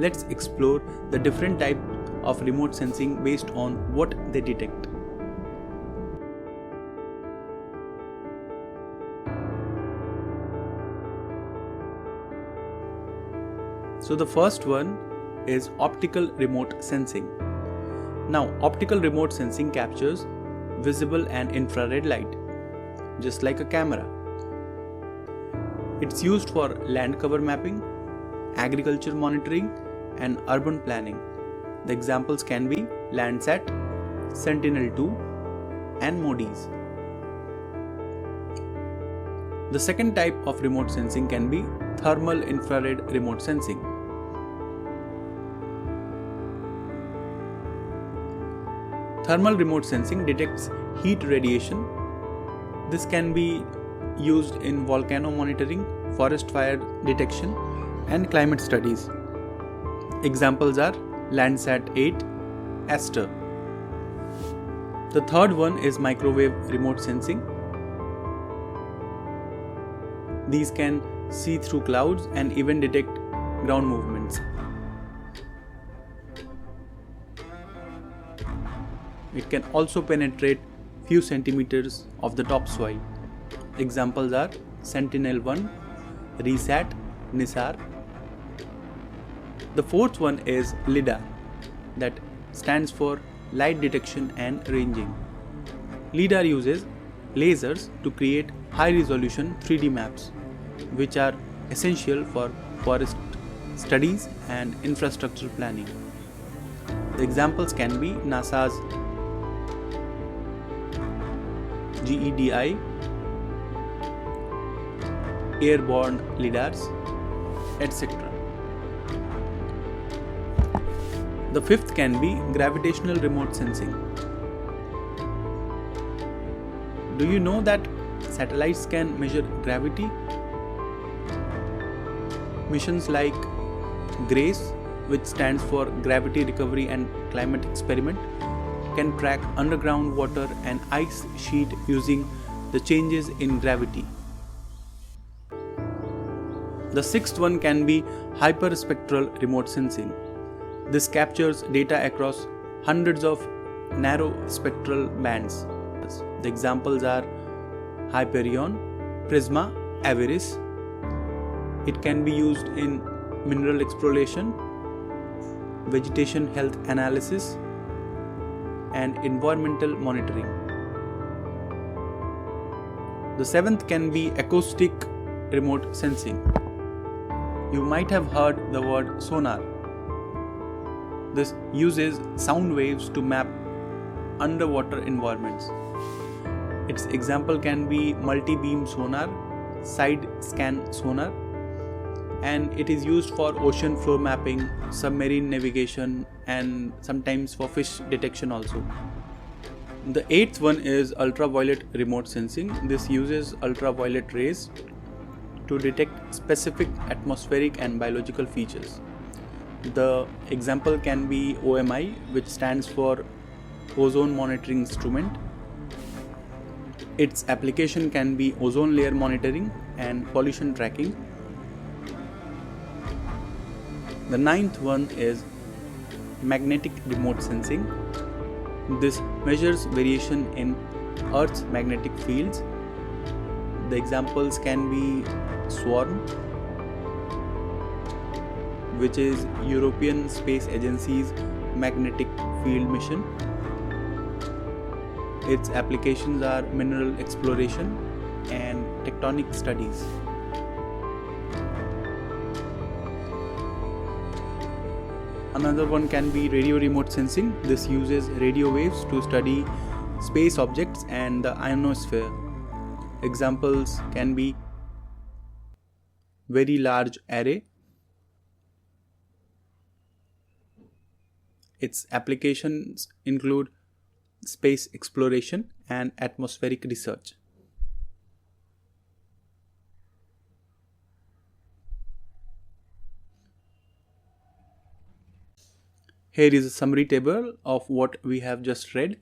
let's explore the different types of remote sensing based on what they detect. So the first one is optical remote sensing. Now, optical remote sensing captures visible and infrared light, just like a camera. It's used for land cover mapping, agriculture monitoring, and urban planning. The examples can be Landsat, Sentinel-2, and MODIS. The second type of remote sensing can be thermal infrared remote sensing. Thermal remote sensing detects heat radiation. This can be used in volcano monitoring, forest fire detection, and climate studies. Examples are Landsat 8, Aster. The third one is microwave remote sensing. These can see through clouds and even detect ground movements. It can also penetrate few centimeters of the topsoil. Examples are Sentinel-1, RESAT, NISAR. The fourth one is LIDAR, that stands for light detection and ranging. LIDAR uses lasers to create high-resolution 3D maps, which are essential for forest studies and infrastructure planning. The examples can be NASA's GEDI, airborne lidars, etc. The fifth can be gravitational remote sensing. Do you know that satellites can measure gravity? Missions like GRACE, which stands for Gravity Recovery and Climate Experiment, can track underground water and ice sheet using the changes in gravity. The sixth one can be hyperspectral remote sensing. This captures data across hundreds of narrow spectral bands. The examples are Hyperion, Prisma, Aviris. It can be used in mineral exploration, vegetation health analysis, and environmental monitoring. The seventh can be acoustic remote sensing. You might have heard the word sonar. This uses sound waves to map underwater environments. Its example can be multi-beam sonar, side scan sonar, and it is used for ocean floor mapping, submarine navigation, and sometimes for fish detection also. The eighth one is ultraviolet remote sensing. This uses ultraviolet rays to detect specific atmospheric and biological features. The example can be OMI, which stands for Ozone Monitoring Instrument. Its application can be ozone layer monitoring and pollution tracking. The ninth one is magnetic remote sensing. This measures variation in Earth's magnetic fields. The examples can be SWARM, which is European Space Agency's magnetic field mission. Its applications are mineral exploration and tectonic studies. Another one can be radio remote sensing. This uses radio waves to study space objects and the ionosphere. Examples can be Very Large Array. Its applications include space exploration and atmospheric research. Here is a summary table of what we have just read.